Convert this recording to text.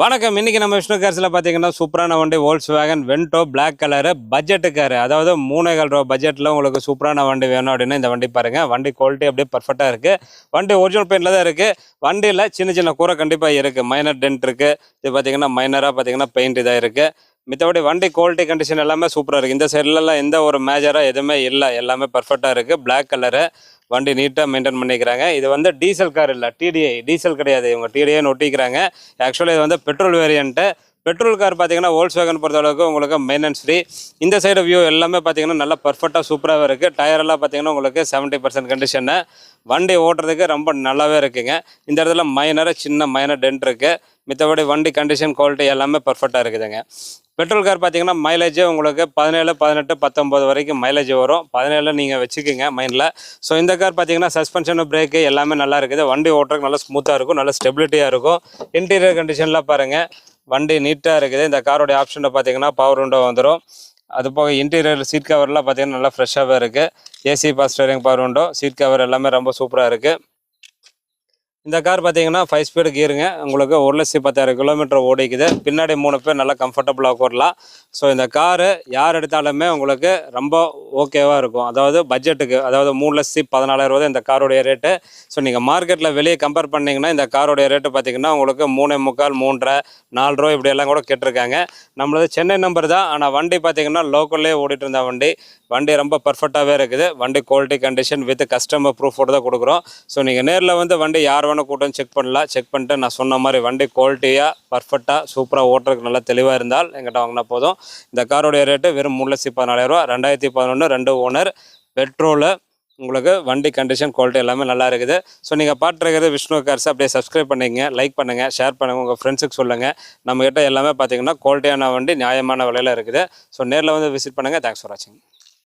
வணக்கம். இன்னைக்கு நம்ம விஷ்ணு கார்ஸ்ல பாத்தீங்கன்னா சூப்பரான வண்டி Volkswagen Vento black colour budget car. அதாவது 3.5 ரூபா பட்ஜெட்ல உங்களுக்கு சூப்பரான வண்டி வேணும் அப்படின்னா இந்த வண்டி பாருங்க. வண்டி குவாலிட்டி அப்படியே பர்ஃபெக்ட்டா இருக்கு. வண்டி ஒரிஜினல் பெயிண்ட்ல தான் இருக்கு. வண்டியில சின்ன சின்ன கூரை கண்டிப்பா இருக்கு. மைனர் டென்ட் இருக்கு. இது பாத்தீங்கன்னா மைனரா பாத்தீங்கன்னா பெயிண்ட் இதா இருக்கு. மித்தபடி வண்டி குவாலிட்டி கண்டிஷன் எல்லாமே சூப்பரா இருக்கு. இந்த சைட்லலாம் எந்த ஒரு மேஜரா எதுவுமே இல்லை. எல்லாமே பர்ஃபெக்ட்டா இருக்கு. பிளாக் கலரு வண்டி நீட்டாக மெயின்டைன் பண்ணிக்கிறாங்க. இது வந்து டீசல் கார் இல்லை, டிடிஐ. டீசல் கிடையாது, இவங்க டிடிஐன்னு ஒட்டிக்கிறாங்க. ஆக்சுவலாக இது வந்து பெட்ரோல் வேரியண்ட்டு. பெட்ரோல் கார் பார்த்தீங்கன்னா Volkswagen பொறுத்தளவுக்கு உங்களுக்கு மெயின்டெனன்ஸ் ஃப்ரீ. இந்த சைடு வியூ எல்லாமே பார்த்தீங்கன்னா நல்லா பர்ஃபெக்டாக சூப்பராகவே இருக்குது. டயரெல்லாம் பார்த்தீங்கன்னா உங்களுக்கு 70% கண்டிஷனு. வண்டி ஓட்டுறதுக்கு ரொம்ப நல்லாவே இருக்குங்க. இந்த இடத்துல சின்ன மைனர் டென்ட் இருக்குது. மித்தபடி வண்டி கண்டிஷன் குவாலிட்டி எல்லாமே பர்ஃபெக்டாக இருக்குதுங்க. பெட்ரோல் கார் பார்த்தீங்கன்னா மைலேஜ் உங்களுக்கு 17, 18, 19 வரைக்கும் மைலேஜ் வரும். 17 நீங்கள் வச்சுக்கோங்க மைண்டில். ஸோ இந்த கார் பார்த்தீங்கன்னா சஸ்பென்ஷனு பிரேக்கு எல்லாமே நல்லா இருக்குது. வண்டி ஓட்டுறதுக்கு நல்லா ஸ்மூத்தாக இருக்கும், நல்லா ஸ்டெபிலிட்டியாக இருக்கும். இன்டீரியர் கண்டிஷன்லாம் பாருங்கள், வண்டி நீட்டாக இருக்குது. இந்த காரோடைய ஆப்ஷனில் பார்த்தீங்கன்னா பவர் விண்டோ வந்துடும். அது போக இன்டீரியர் சீட் கவர்லாம் பார்த்தீங்கன்னா நல்லா ஃப்ரெஷ்ஷாகவே இருக்குது. AC power steering, power window, seat cover எல்லாமே ரொம்ப சூப்பராக இருக்குது. இந்த கார் பார்த்தீங்கன்னா 5 ஸ்பீடு கீருங்க. உங்களுக்கு 1,10,000 கிலோமீட்டர் ஓடிக்குது. பின்னாடி 3 பேர் நல்லா கம்ஃபர்டபுளாக உட்காரலாம். ஸோ இந்த காரு யார் எடுத்தாலுமே உங்களுக்கு ரொம்ப ஓகேவாக இருக்கும். அதாவது பட்ஜெட்டுக்கு, அதாவது 3,14,000 தான் இந்த காரோடைய ரேட்டு. ஸோ நீங்கள் மார்க்கெட்டில் வெளியே கம்பேர் பண்ணிங்கன்னா இந்த காரோடைய ரேட்டு பார்த்தீங்கன்னா உங்களுக்கு 3.25, 3.5, 4 ரூபா இப்படியெல்லாம் கூட கேட்டிருக்காங்க. நம்மளது சென்னை நம்பர் தான். ஆனால் வண்டி பார்த்தீங்கன்னா லோக்கல்லே ஓடிட்டு இருந்த வண்டி ரொம்ப பர்ஃபெக்டாகவே இருக்குது. வண்டி குவாலிட்டி கண்டிஷன் வித் கஸ்டமர் ப்ரூஃபோடு தான் கொடுக்குறோம். ஸோ நீங்கள் நேரில் வந்து வண்டி யார் வேணும் கூட்டம் செக் பண்ணலாம். செக் பண்ணிட்டு நான் சொன்ன மாதிரி வண்டி குவாலிட்டியாக பர்ஃபெக்டாக சூப்பராக ஓட்டுறதுக்கு நல்லா தெளிவாக இருந்தால் எங்கிட்ட வாங்கினா போதும். இந்த காரோடைய ரேட்டு வெறும் 3,14,000. 2011 2 ஓனர் பெட்ரோலு. உங்களுக்கு வண்டி கண்டிஷன் குவாலிட்டி எல்லாமே நல்லா இருக்குது. ஸோ நீங்கள் பார்த்துருக்கிறது விஷ்ணு கார்ஸ். அப்படியே சப்ஸ்கிரைப் பண்ணிக்கங்க, லைக் பண்ணுங்கள், ஷேர் பண்ணுங்கள், உங்கள் ஃப்ரெண்ட்ஸுக்கு சொல்லுங்கள். நம்மக்கிட்ட எல்லாமே பார்த்தீங்கன்னா குவாலிட்டியான வண்டி நியாயமான விலையில் இருக்குது. ஸோ நேரில் வந்து விசிட் பண்ணுங்கள். தேங்க்ஸ் ஃபார் வாட்சிங்.